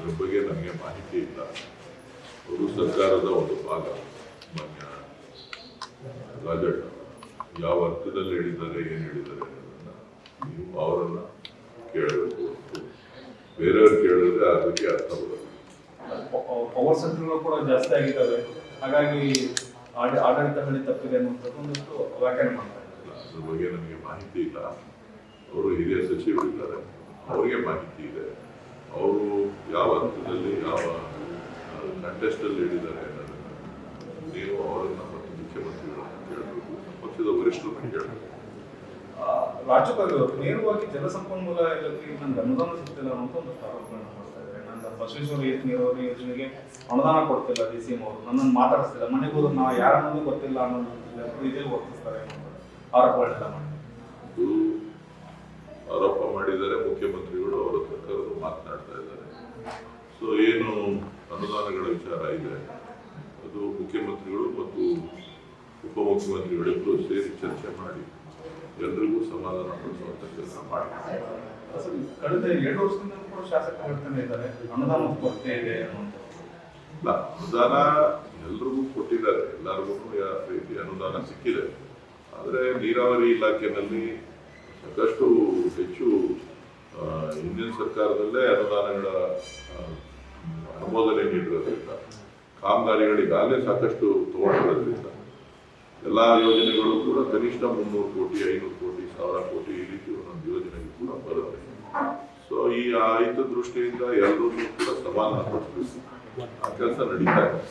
ಅದ್ರ ಬಗ್ಗೆ ನನಗೆ ಮಾಹಿತಿ ಇಲ್ಲ. ಅವರು ಸರ್ಕಾರದ ಒಂದು ಭಾಗ. ಮಾನ್ಯ ರಾಜಣ್ಣ ಯಾವ ಅರ್ಥದಲ್ಲಿ ಹೇಳಿದ್ದಾರೆ, ಏನು ಹೇಳಿದ್ದಾರೆ ಅನ್ನೋದನ್ನ ನೀವು ಅವರನ್ನ ಕೇಳಬೇಕು. ಬೇರೆಯವ್ರು ಕೇಳಿದ್ರೆ ಅದಕ್ಕೆ ಅರ್ಥ ಬರೋದು. ಪವರ್ ಸೆಂಟರ್ಗಳು ಕೂಡ ಜಾಸ್ತಿ ಆಗಿದ್ದಾವೆ, ಹಾಗಾಗಿ ಆಡಳಿತದಲ್ಲಿ ತಪ್ಪಿದೆ ಅನ್ನುವಂಥದ್ದು ಒಂದಷ್ಟು ವ್ಯಾಖ್ಯಾನ ಮಾಡ್ತಾರೆ. ಅದ್ರ ಬಗ್ಗೆ ನನಗೆ ಮಾಹಿತಿ ಇಲ್ಲ. ಅವರು ಹಿರಿಯ ಸಚಿವರಿದ್ದಾರೆ, ಅವರಿಗೆ ಮಾಹಿತಿ ಇದೆ. ಅವರು ಯಾವ ಹಂತದಲ್ಲಿ ಯಾವ ಕಂಟೆಸ್ಟಲ್ಲಿ ಹೇಳಿದ್ದಾರೆ ಅನ್ನೋದನ್ನು ನೀವು ಅವರನ್ನ ಮತ್ತು ಮುಖ್ಯಮಂತ್ರಿಗಳನ್ನ ಕೇಳಬೇಕು, ಪಕ್ಷದ ವರಿಷ್ಠರನ್ನ ಕೇಳಬೇಕು. ರಾಜ್ಯಪಾಲರು ನೇರವಾಗಿ ಜಲಸಂಪನ್ಮೂಲ ಇಲಾಖೆಗೆ ನನಗೆ ಅನುದಾನ ಸಿಗ್ತಿಲ್ಲ ಅನ್ನೋ ಒಂದು ಆರೋಪಗಳನ್ನು ಮಾಡ್ತಾ ಇದ್ದಾರೆ. ನನ್ನ ಬಸವೇಶ್ವರ ನೀರಾವರಿ ಯೋಜನೆಗೆ ಅನುದಾನ ಕೊಡ್ತಿಲ್ಲ DCM ಅವರು, ನನ್ನನ್ನು ಮಾತಾಡಿಸ್ತಿಲ್ಲ, ಮನೆಗೆ ಹೋದ್ರು ನಾವು ಯಾರನ್ನೂ ಗೊತ್ತಿಲ್ಲ ಅನ್ನೋ ರೀತಿಯಲ್ಲಿ ವರ್ತಿಸ್ತಾರೆ ಅನ್ನೋ ಆರೋಪಗಳೆಲ್ಲ ಮಾಡಿ ಆರೋಪ ಮಾಡಿದ್ದಾರೆ. ಮುಖ್ಯಮಂತ್ರಿಗಳು ಅವರ ಸರ್ಕಾರರು ಮಾತನಾಡ್ತಾ ಇದ್ದಾರೆ. ಸೊ ಏನು ಅನುದಾನಗಳ ವಿಚಾರ ಇದೆ ಅದು ಮುಖ್ಯಮಂತ್ರಿಗಳು ಮತ್ತು ಉಪಮುಖ್ಯಮಂತ್ರಿಗಳಿಬ್ಬರು ಸೇರಿ ಚರ್ಚೆ ಮಾಡಿ ಎಲ್ಲರಿಗೂ ಸಮಾಧಾನ ಪಡಿಸುವಂತ ಕೆಲಸ ಮಾಡ್ತಾರೆ. ಕಳೆದ 2 ವರ್ಷದಿಂದ ಕೂಡ ಶಾಸಕರು ಹೇಳ್ತಾನೆ ಇದ್ದಾರೆ ಅನುದಾನ ಕೊರತೆ ಇದೆ ಅನ್ನುವಂಥದ್ದು. ಇಲ್ಲ, ಅನುದಾನ ಎಲ್ರಿಗೂ ಕೊಟ್ಟಿದ್ದಾರೆ, ಎಲ್ಲರಿಗೂ ರೀತಿ ಅನುದಾನ ಸಿಕ್ಕಿದೆ. ಆದರೆ ನೀರಾವರಿ ಇಲಾಖೆಯಲ್ಲಿ ಸಾಕಷ್ಟು ಹೆಚ್ಚು ಹಿಂದಿನ ಸರ್ಕಾರದಲ್ಲೇ ಅನುದಾನಗಳ ಅನುಮೋದನೆ ನೀಡಿರೋದ್ರಿಂದ ಕಾಮಗಾರಿಗಳಿಗಾಗಲೇ ಸಾಕಷ್ಟು ತಗೊಂಡಿರೋದ್ರಿಂದ ಎಲ್ಲ ಯೋಜನೆಗಳು ಕೂಡ ಕನಿಷ್ಠ 300 ಕೋಟಿ 500 ಕೋಟಿ 1000 ಕೋಟಿ ಈ ರೀತಿ ಒಂದೊಂದು ಯೋಜನೆಗಳು ಕೂಡ ಬರುತ್ತೆ. ಸೊ ಈ ಹಿತ ದೃಷ್ಟಿಯಿಂದ ಎಲ್ಲರೂ ಕೂಡ ಸಮಾಧಾನ ಪಡಿಸಬೇಕು, ಆ ಕೆಲಸ ನಡೀತಾ ಇದೆ.